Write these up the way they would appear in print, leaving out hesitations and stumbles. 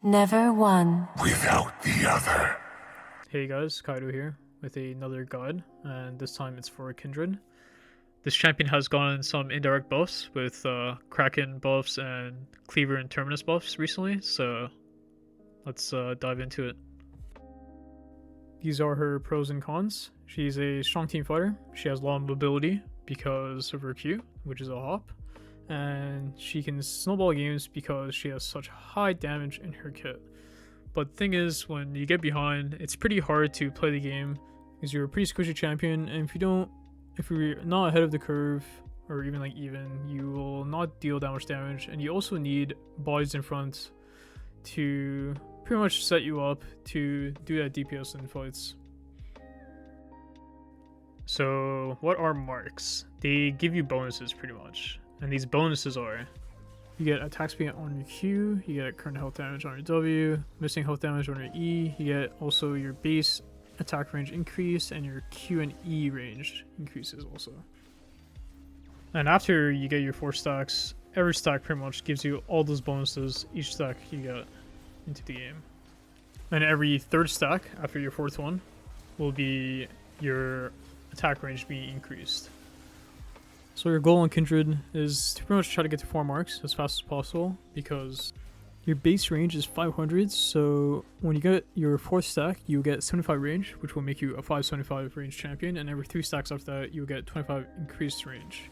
Never one without the other. Hey guys, Kaido here with another guide, and this time it's for Kindred. This champion has gotten some indirect buffs with Kraken buffs and Cleaver and Terminus buffs recently, so let's dive into it. These are her pros and cons. She's a strong team fighter. She has a lot of mobility because of her Q, which is a hop, and she can snowball games because she has such high damage in her kit. But the thing is, when you get behind, it's pretty hard to play the game because you're a pretty squishy champion, and if you're not ahead of the curve or even even, you will not deal that much damage, and you also need bodies in front to pretty much set you up to do that DPS in fights. So what are marks? They give you bonuses pretty much, and these bonuses are: you get attack speed on your Q, you get current health damage on your W, missing health damage on your E, you get also your base attack range increase, and your Q and E range increases also. And after you get your 4 stacks, every stack pretty much gives you all those bonuses each stack you get into the game. And every 3rd stack after your 4th one will be your attack range being increased. So your goal on Kindred is to pretty much try to get to 4 marks as fast as possible, because your base range is 500, so when you get your 4th stack, you get 75 range, which will make you a 575 range champion, and every 3 stacks after that, you get 25 increased range.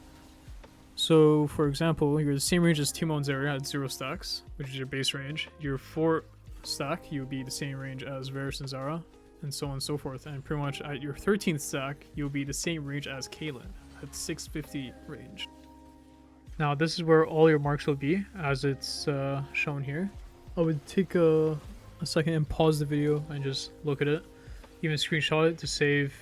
So for example, you're the same range as Timo and Zarya at 0 stacks, which is your base range. Your 4 stack, you'll be the same range as Varus and Zara, and so on and so forth, and pretty much at your 13th stack, you'll be the same range as Kaylin at 650 range. Now this is where all your marks will be, as it's shown here. I would take a second and pause the video and just look at it, even screenshot it to save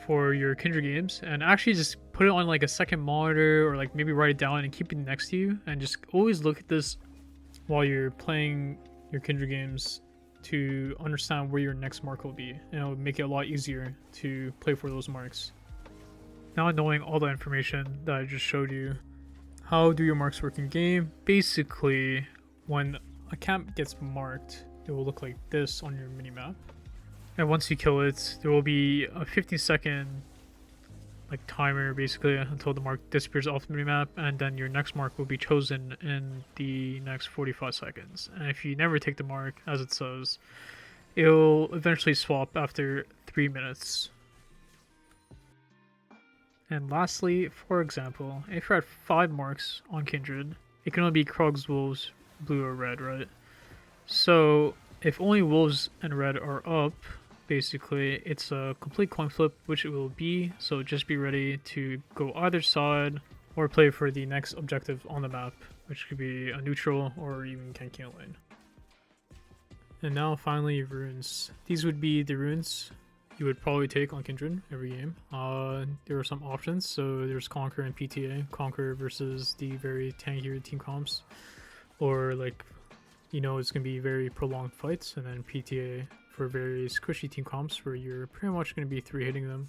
for your Kindred games, and actually just put it on a second monitor, or maybe write it down and keep it next to you, and just always look at this while you're playing your Kindred games to understand where your next mark will be, and it'll make it a lot easier to play for those marks. Now knowing all the information that I just showed you, how do your marks work in game? Basically, when a camp gets marked, it will look like this on your minimap. And once you kill it, there will be a 15-second timer basically until the mark disappears off the minimap, and then your next mark will be chosen in the next 45 seconds. And if you never take the mark, as it says, it'll eventually swap after 3 minutes. And lastly, for example, if you're at 5 marks on Kindred, it can only be Krogs, Wolves, Blue, or Red, right? So if only Wolves and Red are up, basically it's a complete coin flip, which it will be, so just be ready to go either side or play for the next objective on the map, which could be a neutral or even Kankian lane. And now finally, runes. These would be the runes you would probably take on Kindred every game. There are some options, so there's Conquer and PTA. Conquer versus the very tankier team comps, or it's gonna be very prolonged fights, and then PTA for very squishy team comps where you're pretty much gonna be 3-hitting them.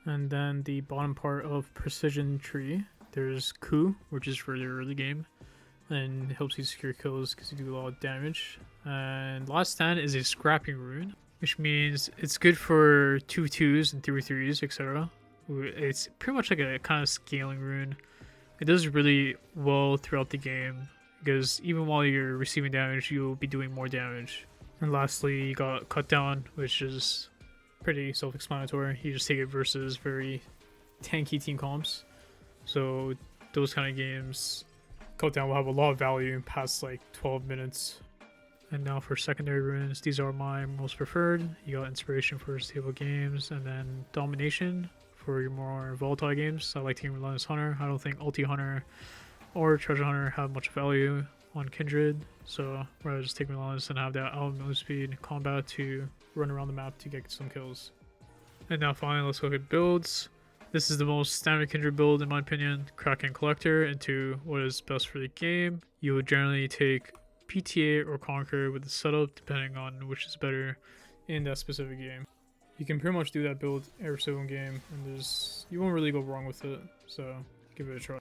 And then the bottom part of Precision Tree, there's Coup, which is for the early game, and it helps you secure kills because you do a lot of damage. And Last Stand is a scrapping rune, which means it's good for 2-2s and 3-3s, etc. It's pretty much like a kind of scaling rune. It does really well throughout the game, because even while you're receiving damage, you'll be doing more damage. And lastly, you got Cut Down, which is pretty self-explanatory. You just take it versus very tanky team comps. So those kind of games, Cut Down will have a lot of value past 12 minutes. And now for secondary runes, these are my most preferred. You got Inspiration for stable games, and then Domination for your more volatile games. I like taking Relentless Hunter. I don't think Ulti Hunter or Treasure Hunter have much value on Kindred, so I'd rather just take Relentless and have that out move speed combat to run around the map to get some kills. And now finally, let's look at builds. This is the most standard Kindred build in my opinion. Kraken Collector into what is best for the game. You would generally take PTA or Conquer with the setup, depending on which is better in that specific game. You can pretty much do that build every single game, and you won't really go wrong with it, so give it a try.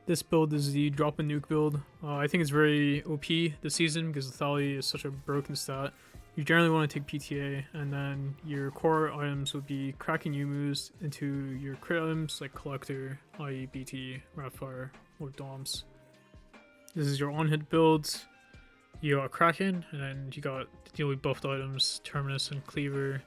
This build is the drop and nuke build. I think it's very OP this season because lethality is such a broken stat. You generally want to take PTA, and then your core items would be cracking Yumus into your crit items like Collector, i.e. BT, Rapfire, or Doms. This is your on-hit builds. You got Kraken, and then you got the newly buffed items, Terminus and Cleaver.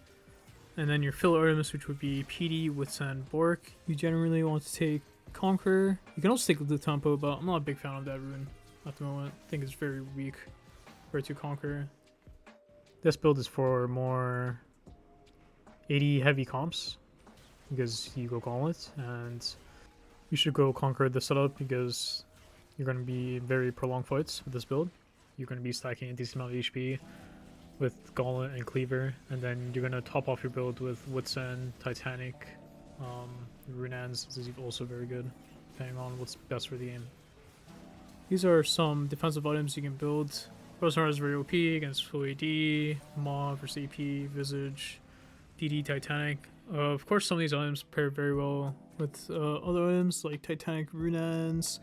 And then your filler items, which would be PD, Withstand, Bork. You generally want to take Conqueror. You can also take the Tempo, but I'm not a big fan of that rune at the moment. I think it's very weak for it to Conquer. This build is for more 80 heavy comps because you go Gauntlet, and you should go Conquer the setup because you're going to be very prolonged fights with this build. You're going to be stacking a decent amount of HP with Gauntlet and Cleaver, and then you're going to top off your build with Witsend, Titanic, Runans is also very good, depending on what's best for the game. These are some defensive items you can build. Rosnar is very OP against full AD, Maw versus AP, Visage, DD, Titanic. Of course, some of these items pair very well with other items like Titanic, Runans,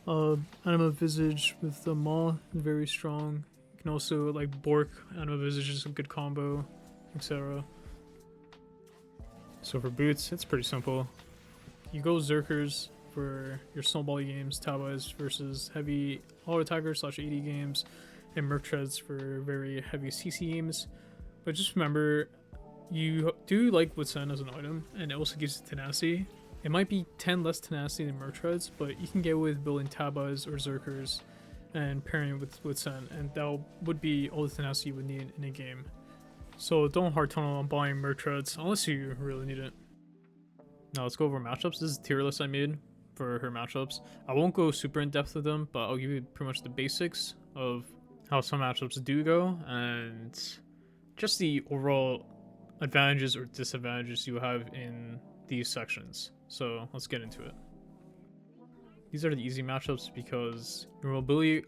Anima Visage with the Maw, very strong. You can also like Bork, Anima Visage is a good combo, etc. So for boots, it's pretty simple. You go Zerkers for your snowball games, Tabas versus heavy auto attacker / AD games, and Merc Treads for very heavy CC games. But just remember, you do like Witsend as an item, and it also gives you tenacity. It might be 10 less tenacity than Merc Treads, but you can get away with building Tabas or Zerkers and pairing with Witsend, and that would be all the tenacity you would need in a game. So don't hard tunnel on buying Merc Treads unless you really need it. Now let's go over matchups. This is a tier list I made for her matchups. I won't go super in depth with them, but I'll give you pretty much the basics of how some matchups do go and just the overall advantages or disadvantages you have in these sections. So let's get into it. These are the easy matchups because your mobility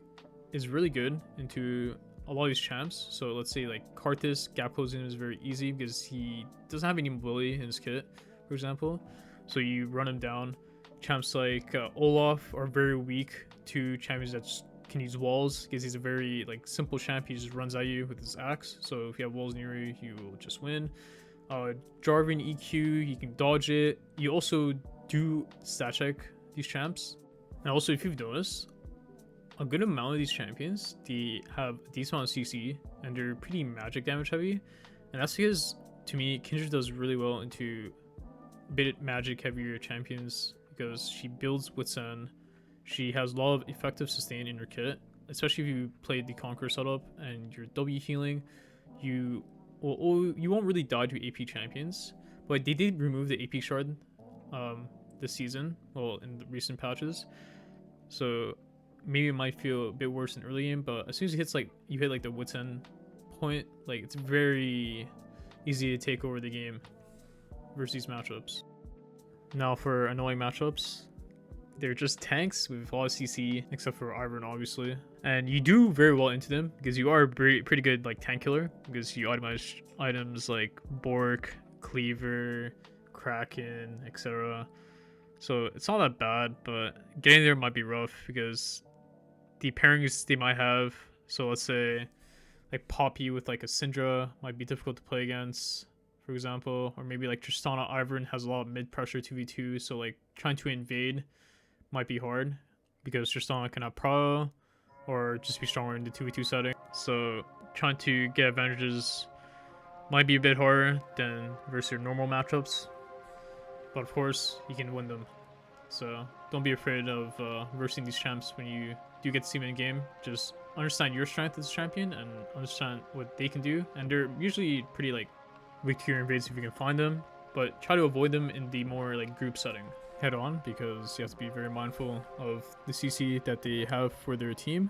is really good into a lot of these champs. So let's say like Karthus, gap closing is very easy because he doesn't have any mobility in his kit, for example. So you run him down. Champs like Olaf are very weak to champions that can use walls because he's a very like simple champ. He just runs at you with his axe. So if you have walls near you, you will just win. Jarvan EQ, you can dodge it. You also do stat check these champs. And also, if you've noticed, a good amount of these champions, they have a decent amount of CC and they're pretty magic damage heavy. And that's because, to me, Kindred does really well into a bit magic heavier champions because she builds Witsend. She has a lot of effective sustain in her kit, especially if you played the Conqueror setup and you're W healing. You won't really die to AP champions, but they did remove the AP shard this season, well, in the recent patches. So maybe it might feel a bit worse in early game, but as soon as you hit like the Witsend point, like it's very easy to take over the game versus these matchups. Now for annoying matchups, they're just tanks with a lot of CC, except for Ivern, obviously. And you do very well into them because you are pretty good like tank killer because you itemize items like Bork, Cleaver, Kraken, etc. So it's not that bad, but getting there might be rough because the pairings they might have. So let's say like Poppy with like a Syndra might be difficult to play against, for example. Or maybe like Tristana Ivern has a lot of mid pressure 2v2, so like trying to invade might be hard because Tristana can have Pro or just be stronger in the 2v2 setting. So trying to get advantages might be a bit harder than versus your normal matchups. But of course, you can win them. So don't be afraid of versing these champs when you do get to see them in game. Just understand your strength as a champion and understand what they can do. And they're usually pretty like weak to your invades if you can find them. But try to avoid them in the more like group setting head on because you have to be very mindful of the CC that they have for their team.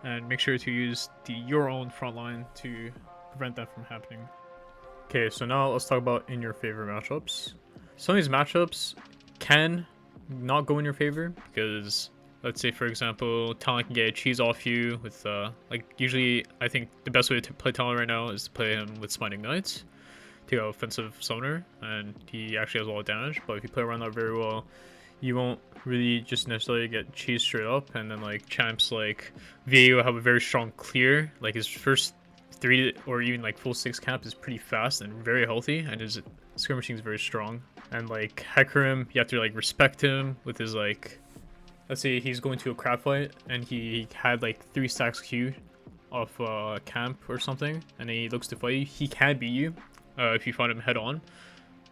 And make sure to use your own front line to prevent that from happening. Okay, so now let's talk about in your favor matchups. Some of these matchups can not go in your favor because let's say for example Talon can get a cheese off you with like usually I think the best way to play Talon right now is to play him with Smiting Knights to go offensive summoner and he actually has a lot of damage, but if you play around that very well you won't really just necessarily get cheesed straight up. And then like champs like VAO have a very strong clear. Like his first 3 or even like full 6 camp is pretty fast and very healthy, and his skirmishing is very strong. And like Hecarim, you have to like respect him with his like, let's say he's going to a crab fight and he had like 3 stacks Q off camp or something, and then he looks to fight you, he can beat you if you find him head on.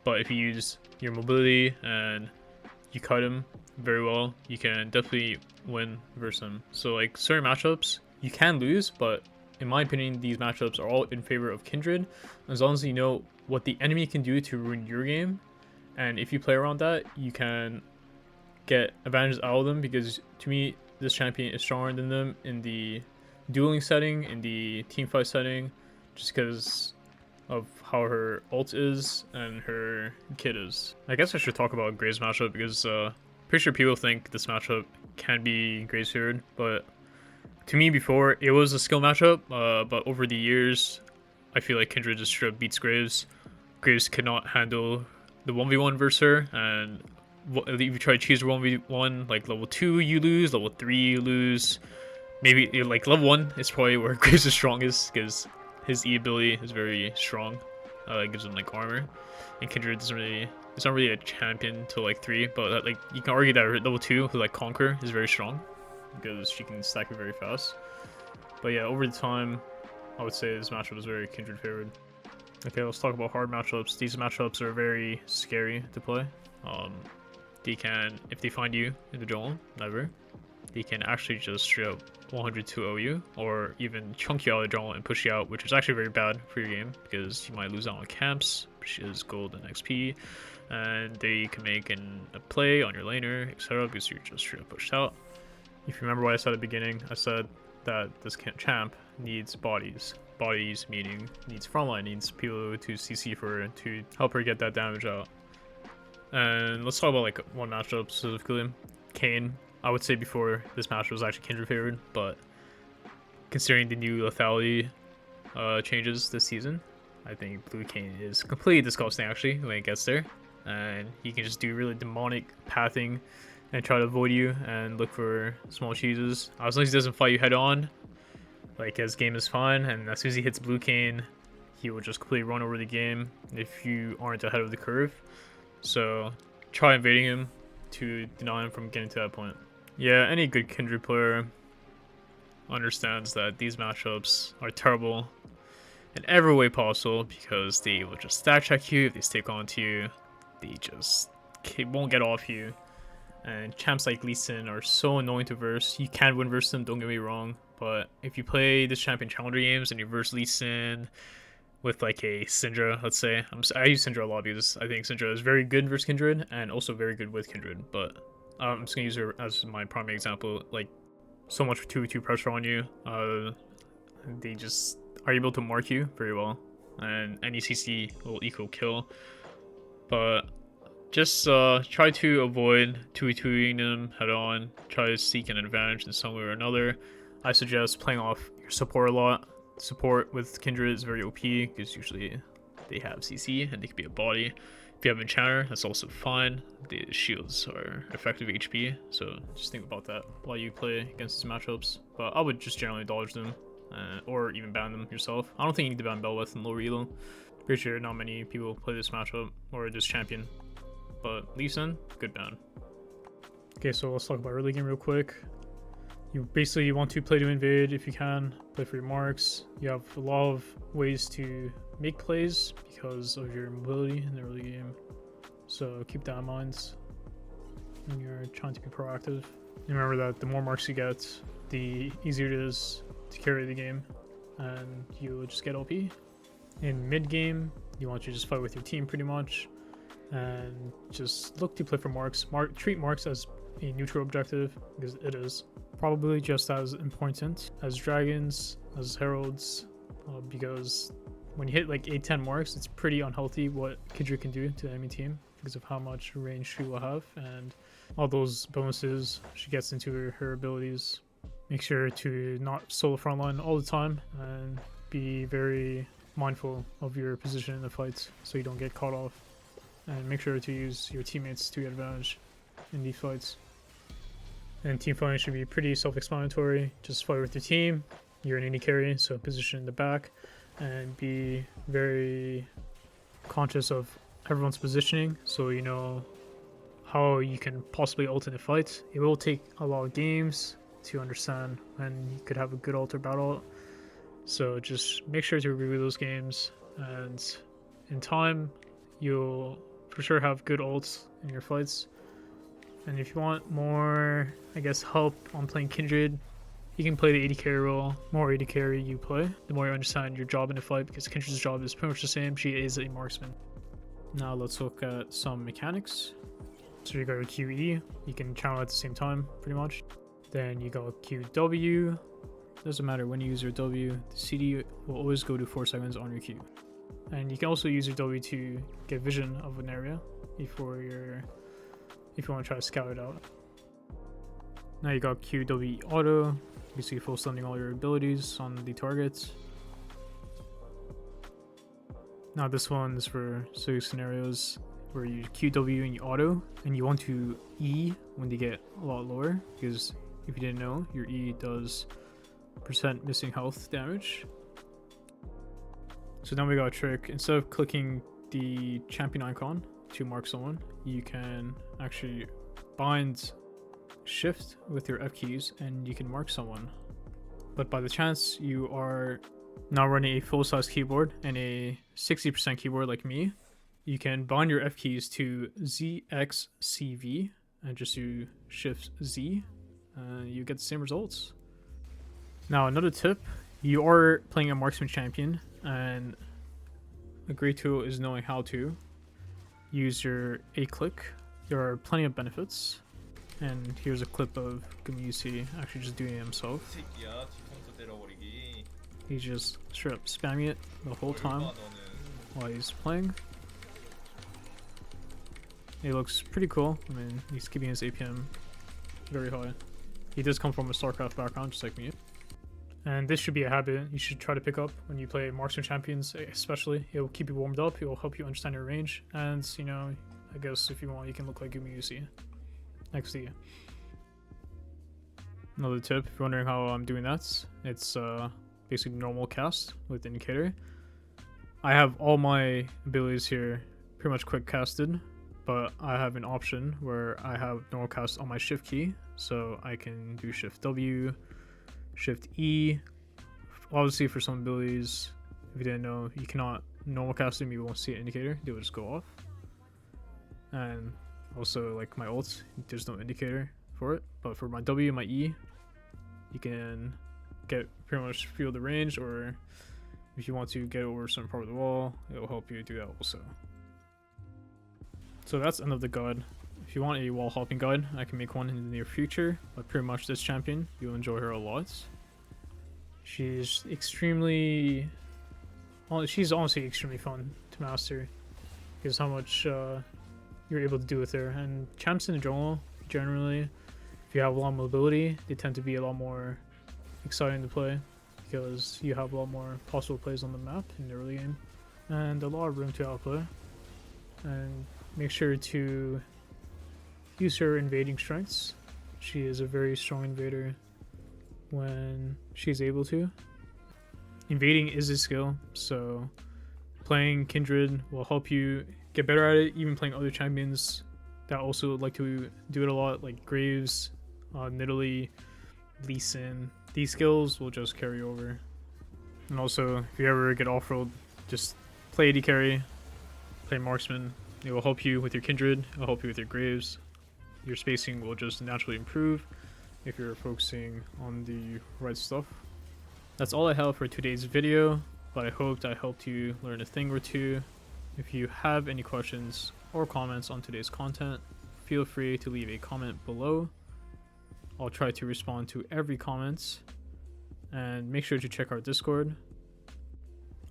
But if you use your mobility and you cut him very well, you can definitely win versus him. So like certain matchups you can lose, but in my opinion these matchups are all in favor of Kindred, as long as you know what the enemy can do to ruin your game. And if you play around that, you can get advantages out of them, because to me this champion is stronger than them in the dueling setting, in the team fight setting, just because of how her ult is and her kit is. I guess I should talk about Gray's matchup, because pretty sure people think this matchup can be Gray's favored, but to me before it was a skill matchup, but over the years I feel like Kindred just straight up beats Graves. Graves cannot handle the 1v1 versus her, and if you try to choose 1v1, like level 2 you lose, level 3 you lose, maybe like level 1 is probably where Graves is strongest, because his E ability is very strong. It gives him like armor, and Kindred doesn't really, it's not really a champion till like 3, but like you can argue that level 2 with like Conquer is very strong, because she can stack it very fast. But yeah, over the time I would say this matchup is very Kindred favored. Okay, let's talk about hard matchups. These matchups are very scary to play. They can, if they find you in the jungle, never, they can actually just straight up 102 you, or even chunk you out of the jungle and push you out, which is actually very bad for your game, because you might lose out on camps, which is gold and XP, and they can make a play on your laner, etc., because you're just straight up pushed out. If you remember what I said at the beginning, I said that this champ needs bodies. Bodies meaning needs frontline, needs people to CC for her to help her get that damage out. And let's talk about like one matchup specifically. Kayn. I would say before this matchup was actually Kindred favored, but considering the new lethality changes this season, I think Blue Kayn is completely disgusting actually when it gets there. And he can just do really demonic pathing and try to avoid you and look for small cheeses. As long as he doesn't fight you head on, like his game is fine, and as soon as he hits Blue Kayn, he will just completely run over the game if you aren't ahead of the curve. So try invading him to deny him from getting to that point. Yeah, any good Kindred player understands that these matchups are terrible in every way possible, because they will just stack check you. If they stick onto you, they just won't get off you. And champs like Lee Sin are so annoying to verse. You can win versus them, don't get me wrong, but if you play this champion challenger games and you verse Lee Sin with like a Syndra, let's say, I use Syndra a lot because I think Syndra is very good versus Kindred and also very good with Kindred, but I'm just gonna use her as my primary example. Like, so much 2v2 pressure on you, they just are able to mark you very well, and any CC will equal kill. But just try to avoid 2v2ing them head on. Try to seek an advantage in some way or another. I suggest playing off your support a lot. Support with Kindred is very OP because usually they have CC and they can be a body. If you have Enchanter, that's also fine. The shields are effective HP, so just think about that while you play against these matchups. But I would just generally dodge them, or even ban them yourself. I don't think you need to ban Belweth and lower elo. Pretty sure not many people play this matchup or this champion. But Lee Sin, good ban. Okay, so let's talk about early game real quick. You basically want to play to invade if you can, play for your marks. You have a lot of ways to make plays because of your mobility in the early game. So keep that in mind when you're trying to be proactive. And remember that the more marks you get, the easier it is to carry the game, and you'll just get OP. In mid game, you want to just fight with your team pretty much, and just look to play for marks. Treat marks as a neutral objective, because it is probably just as important as dragons, as heralds, because when you hit like 8-10 marks, it's pretty unhealthy what Kindred can do to the enemy team because of how much range she will have and all those bonuses she gets into her abilities. Make sure to not solo frontline all the time and be very mindful of your position in the fights so you don't get caught off, and make sure to use your teammates to your advantage. in these fights. And team fighting should be pretty self-explanatory. Just fight with your team. You're an AD carry, so position in the back, and be very conscious of everyone's positioning, so you know how you can possibly ult in a fight. It will take a lot of games to understand when you could have a good ult or bad ult. So just make sure to review those games, and in time, you'll for sure have good ults in your fights. And if you want more, I guess, help on playing Kindred, you can play the AD carry role. The more AD carry you play, the more you understand your job in a fight, because Kindred's job is pretty much the same. She is a marksman. Now let's look at some mechanics. So you got your QE, you can channel at the same time, pretty much. Then you got QW. Doesn't matter when you use your W, the CD will always go to 4 seconds on your Q. And you can also use your W to get vision of an area if you want to try to scout it out. Now you got QW auto, basically full stunning all your abilities on the targets. Now this one is for certain scenarios where you QW and you auto, and you want to E when they get a lot lower, because if you didn't know, your E does % missing health damage. So now we got a trick. Instead of clicking the champion icon to mark someone, you can actually bind shift with your F keys and you can mark someone. But by the chance you are now running a full-size keyboard and a 60% keyboard like me, you can bind your F keys to ZXCV and just do shift Z, and you get the same results. Now another tip, you are playing a marksman champion, and a great tool is knowing how to use your A click. There are plenty of benefits, and here's a clip of Gumusi actually just doing it himself. He's just straight up spamming it the whole time while he's playing. It looks pretty cool. I mean, he's keeping his APM very high. He does come from a StarCraft background, just like me. And this should be a habit you should try to pick up when you play marksman champions, especially. It will keep you warmed up, it will help you understand your range, and, you know, I guess if you want, you can look like Gumusi next to you. Another tip, if you're wondering how I'm doing that, it's basically normal cast with indicator. I have all my abilities here pretty much quick casted, but I have an option where I have normal cast on my shift key, so I can do shift W, shift E. Obviously for some abilities, if you didn't know, you cannot normal cast them, you won't see an indicator, they will just go off. And also like my ults, there's no indicator for it, but for my W and my E, you can get pretty much feel the range, or if you want to get over a certain part of the wall, it will help you do that also. So that's the end of the guide. If you want a wall hopping guide, I can make one in the near future, but pretty much this champion, you'll enjoy her a lot. She's extremely, she's honestly extremely fun to master, because how much you're able to do with her. And champs in general, if you have a lot of mobility, they tend to be a lot more exciting to play, because you have a lot more possible plays on the map in the early game, and a lot of room to outplay. And make sure to use her invading strengths. She is a very strong invader when she's able to. Invading is a skill, so playing Kindred will help you get better at it, even playing other champions that also like to do it a lot, like Graves, Nidalee, Lee Sin. These skills will just carry over. And also, if you ever get off-road, just play AD carry, play marksman. It will help you with your Kindred, it will help you with your Graves. Your spacing will just naturally improve if you're focusing on the right stuff. That's all I have for today's video, but I hoped I helped you learn a thing or two. If you have any questions or comments on today's content, feel free to leave a comment below. I'll try to respond to every comment, and make sure to check our Discord.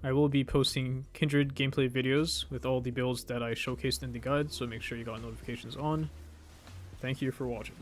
I will be posting Kindred gameplay videos with all the builds that I showcased in the guide, so make sure you got notifications on. Thank you for watching.